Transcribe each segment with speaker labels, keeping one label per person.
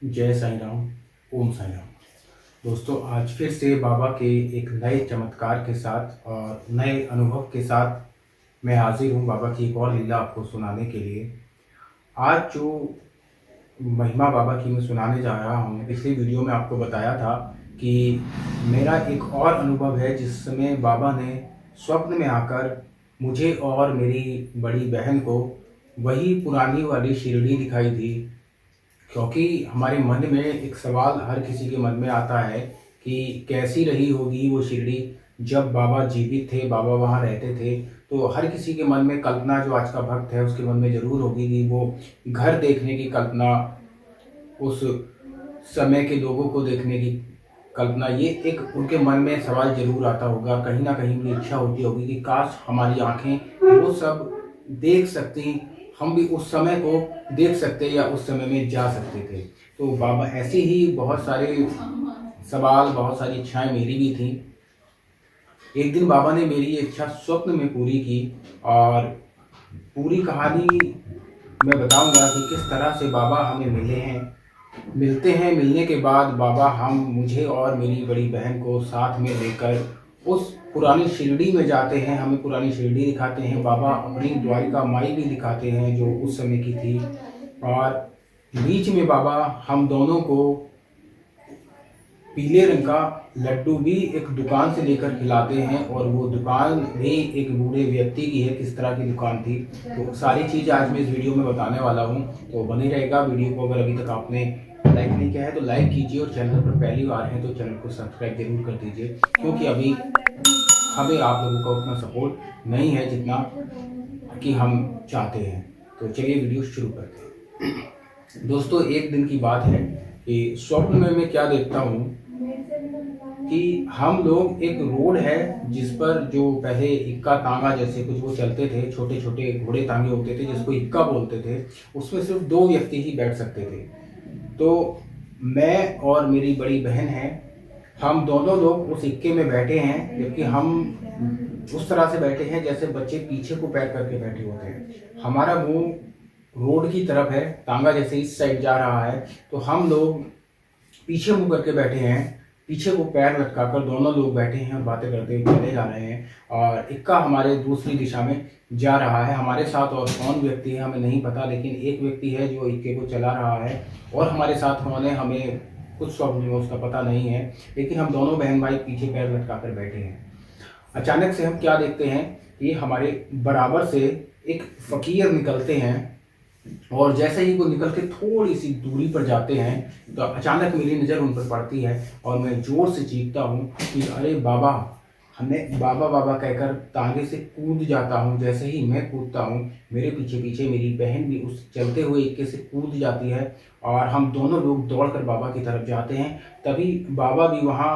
Speaker 1: जय साईं राम। ओम साईं राम। दोस्तों, आज फिर से बाबा के एक नए चमत्कार के साथ और नए अनुभव के साथ मैं हाजिर हूँ बाबा की एक और लीला आपको सुनाने के लिए। आज जो महिमा बाबा की मैं सुनाने जा रहा हूँ, पिछली वीडियो में आपको बताया था कि मेरा एक और अनुभव है जिस समय बाबा ने स्वप्न में आकर मुझे और मेरी बड़ी बहन को वही पुरानी वाली शिरडी दिखाई दी। क्योंकि हमारे मन में एक सवाल हर किसी के मन में आता है कि कैसी रही होगी वो शिरडी जब बाबा जीवित थे, बाबा वहाँ रहते थे। तो हर किसी के मन में कल्पना, जो आज का भक्त है उसके मन में ज़रूर होगी कि वो घर देखने की कल्पना, उस समय के लोगों को देखने की कल्पना, ये एक उनके मन में सवाल ज़रूर आता होगा। कहीं ना कहीं उनकी इच्छा होती होगी कि काश हमारी आंखें वो सब देख सकती, हम भी उस समय को देख सकते या उस समय में जा सकते थे। तो बाबा, ऐसे ही बहुत सारे सवाल, बहुत सारी इच्छाएं मेरी भी थी। एक दिन बाबा ने मेरी इच्छा स्वप्न में पूरी की और पूरी कहानी मैं बताऊंगा कि किस तरह से बाबा हमें मिलते हैं। मिलने के बाद बाबा मुझे और मेरी बड़ी बहन को साथ में लेकर उस पुरानी शिरडी में जाते हैं, हमें पुरानी शिरडी दिखाते हैं। बाबा अपनी द्वारिका माई भी दिखाते हैं जो उस समय की थी। और बीच में बाबा हम दोनों को पीले रंग का लड्डू भी एक दुकान से लेकर खिलाते हैं, और वो दुकान भी एक बूढ़े व्यक्ति की है। किस तरह की दुकान थी, तो सारी चीज़ आज मैं इस वीडियो में बताने वाला हूँ। तो बने रहेगा वीडियो को। अगर अभी तक आपने लाइक नहीं किया है तो लाइक कीजिए, और चैनल पर पहली बार है तो चैनल को सब्सक्राइब जरूर कर दीजिए, क्योंकि अभी हमें आप लोगों का उतना सपोर्ट नहीं है जितना कि हम चाहते हैं। तो चलिए वीडियो शुरू करते हैं। दोस्तों, एक दिन की बात है कि स्वप्न में मैं क्या देखता हूँ कि हम लोग, एक रोड है जिस पर जो पहले इक्का तांगा जैसे कुछ वो चलते थे, छोटे छोटे घोड़े तांगे होते थे जिसको इक्का बोलते थे, उसमें सिर्फ दो व्यक्ति ही बैठ सकते थे। तो मैं और मेरी बड़ी बहन है, हम दोनों लोग उस इक्के में बैठे हैं, जबकि हम उस तरह से बैठे हैं जैसे बच्चे पीछे को पैर करके बैठे होते हैं। हमारा मुंह रोड की तरफ है, तांगा जैसे इस साइड जा रहा है, तो हम लोग पीछे मुंह करके बैठे हैं। पीछे को पैर लटकाकर दोनों लोग बैठे हैं और बातें करते हुए चले जा रहे हैं, और इक्का हमारे दूसरी दिशा में जा रहा है। हमारे साथ और कौन व्यक्ति है हमें नहीं पता, लेकिन एक व्यक्ति है जो इक्के को चला रहा है, और हमारे साथ कौन है हमें कुछ स्वप्न में उसका पता नहीं है। लेकिन हम दोनों बहन भाई पीछे पैर लटकाकर बैठे हैं। अचानक से हम क्या देखते हैं कि हमारे बराबर से एक फकीर निकलते हैं, और जैसे ही वो निकल के थोड़ी सी दूरी पर जाते हैं तो अचानक मेरी नज़र उन पर पड़ती है, और मैं जोर से चीखता हूँ कि अरे बाबा। हमें बाबा बाबा कहकर तांगे से कूद जाता हूँ। जैसे ही मैं कूदता हूँ, मेरे पीछे पीछे मेरी बहन भी उस चलते हुए इक्के से कूद जाती है, और हम दोनों लोग दौड़कर बाबा की तरफ जाते हैं। तभी बाबा भी वहाँ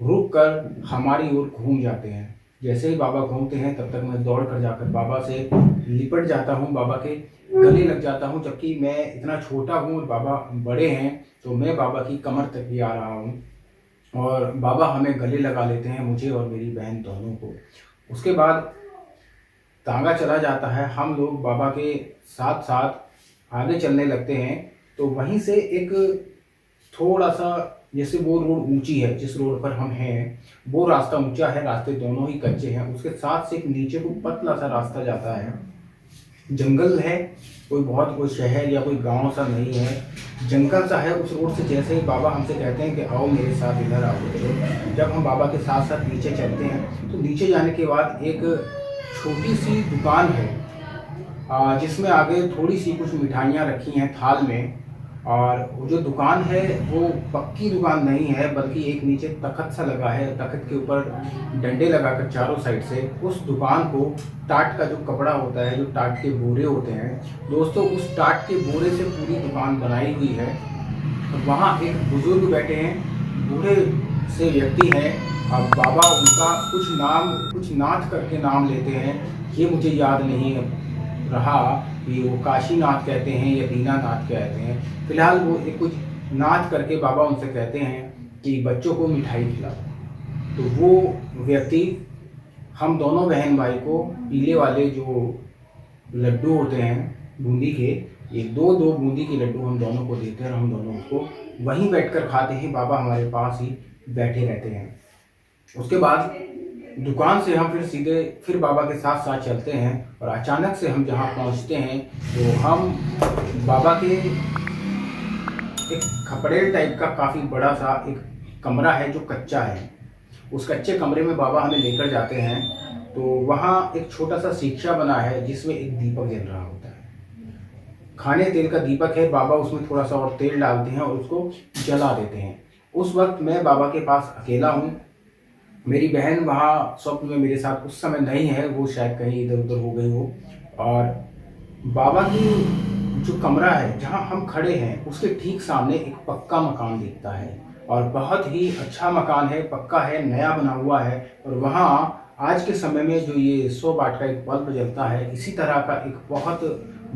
Speaker 1: रुक कर हमारी ओर घूम जाते हैं। जैसे ही बाबा घूमते हैं तब तक मैं दौड़ कर जाकर बाबा से लिपट जाता हूँ, बाबा के गले लग जाता हूँ। जबकि मैं इतना छोटा हूँ और बाबा बड़े हैं, तो मैं बाबा की कमर तक भी आ रहा हूँ, और बाबा हमें गले लगा लेते हैं, मुझे और मेरी बहन दोनों को। उसके बाद तांगा चला जाता है, हम लोग बाबा के साथ साथ आगे चलने लगते हैं। तो वहीं से एक थोड़ा सा, जैसे वो रोड ऊंची है, जिस रोड पर हम हैं वो रास्ता ऊंचा है, रास्ते दोनों ही कच्चे हैं। उसके साथ से एक नीचे को पतला सा रास्ता जाता है, जंगल है, कोई शहर या कोई गांव सा नहीं है, जंगल सा है। उस रोड से जैसे ही बाबा हमसे कहते हैं कि आओ मेरे साथ, इधर आओ, तो जब हम बाबा के साथ साथ नीचे चलते हैं तो नीचे जाने के बाद एक छोटी सी दुकान है, जिसमें आगे थोड़ी सी कुछ मिठाइयाँ रखी हैं थाल में। और वो जो दुकान है वो पक्की दुकान नहीं है, बल्कि एक नीचे तखत सा लगा है, तखत के ऊपर डंडे लगाकर चारों साइड से उस दुकान को टाट का जो कपड़ा होता है, जो टाट के बोरे होते हैं दोस्तों, उस टाट के बोरे से पूरी दुकान बनाई हुई है। वहाँ एक बुजुर्ग बैठे हैं, बूढ़े से व्यक्ति हैं। अब बाबा उनका कुछ नाथ करके नाम लेते हैं, ये मुझे याद नहीं रहा कि वो काशीनाथ कहते हैं या दीनानाथ कहते हैं। फिलहाल वो एक कुछ नाथ करके बाबा उनसे कहते हैं कि बच्चों को मिठाई खिलाओ। तो वो व्यक्ति हम दोनों बहन भाई को पीले वाले जो लड्डू होते हैं बूंदी के, ये दो दो बूंदी के लड्डू हम दोनों को देते हैं और हम दोनों उसको वहीं बैठकर खाते हैं। बाबा हमारे पास ही बैठे रहते हैं। उसके बाद दुकान से हम फिर सीधे फिर बाबा के साथ साथ चलते हैं और अचानक से हम जहाँ पहुँचते हैं तो हम बाबा के एक खपड़ेल टाइप का काफ़ी बड़ा सा एक कमरा है जो कच्चा है। उस कच्चे कमरे में बाबा हमें लेकर जाते हैं। तो वहाँ एक छोटा सा शिक्षा बना है जिसमें एक दीपक जल रहा होता है। खाने तेल का दीपक है। बाबा उसमें थोड़ा सा और तेल डालते हैं और उसको जला देते हैं। उस वक्त मैं बाबा के पास अकेला हूँ। मेरी बहन वहाँ स्वप्न में मेरे साथ उस समय नहीं है, वो शायद कहीं इधर उधर हो गई हो। और बाबा की जो कमरा है जहाँ हम खड़े हैं उसके ठीक सामने एक पक्का मकान दिखता है और बहुत ही अच्छा मकान है, पक्का है, नया बना हुआ है। और वहाँ आज के समय में जो ये 100 वाट का एक बल्ब जलता है, इसी तरह का एक बहुत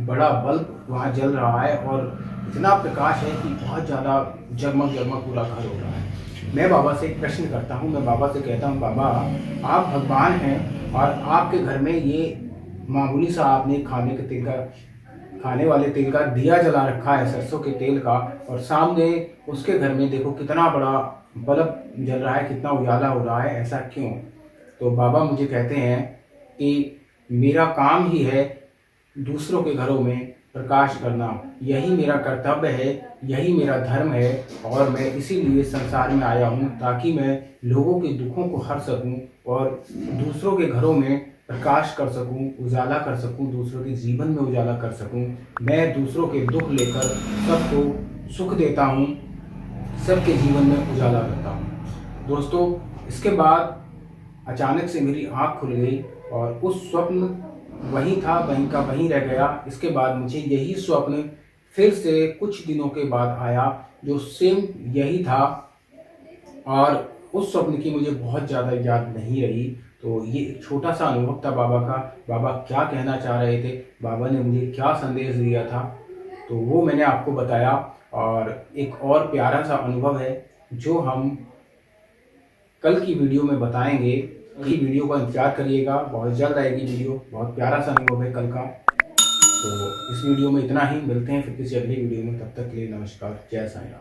Speaker 1: बड़ा बल्ब वहाँ जल रहा है और इतना प्रकाश है कि बहुत ज़्यादा जगमग जगमग पूरा घर हो रहा है। मैं बाबा से एक प्रश्न करता हूँ। मैं बाबा से कहता हूँ, बाबा आप भगवान हैं और आपके घर में ये मामूली सा आपने खाने वाले तेल का दिया जला रखा है, सरसों के तेल का, और सामने उसके घर में देखो कितना बड़ा बल्ब जल रहा है, कितना उजाला हो रहा है, ऐसा क्यों? तो बाबा मुझे कहते हैं कि मेरा काम ही है दूसरों के घरों में प्रकाश करना, यही मेरा कर्तव्य है, यही मेरा धर्म है। और मैं इसीलिए संसार में आया हूँ ताकि मैं लोगों के दुखों को हर सकूँ और दूसरों के घरों में प्रकाश कर सकूं, उजाला कर सकूं, दूसरों के जीवन में उजाला कर सकूं। मैं दूसरों के दुख लेकर सबको सुख देता हूं, सबके जीवन में उजाला करता हूं। दोस्तों, इसके बाद अचानक से मेरी आँख खुल गई और उस स्वप्न वहीं था, वहीं का वहीं रह गया। इसके बाद मुझे यही स्वप्न फिर से कुछ दिनों के बाद आया जो सेम यही था और उस स्वप्न की मुझे बहुत ज़्यादा याद नहीं रही। तो ये एक छोटा सा अनुभव था बाबा का। बाबा क्या कहना चाह रहे थे, बाबा ने मुझे क्या संदेश दिया था, तो वो मैंने आपको बताया। और एक और प्यारा सा अनुभव है जो हम कल की वीडियो में बताएंगे। की वीडियो का इंतजार करिएगा, बहुत जल्द आएगी वीडियो। बहुत प्यारा सा अनुभव है कल का। तो इस वीडियो में इतना ही, मिलते हैं फिर किसी अगली वीडियो में। तब तक के लिए नमस्कार, जय साईं राम।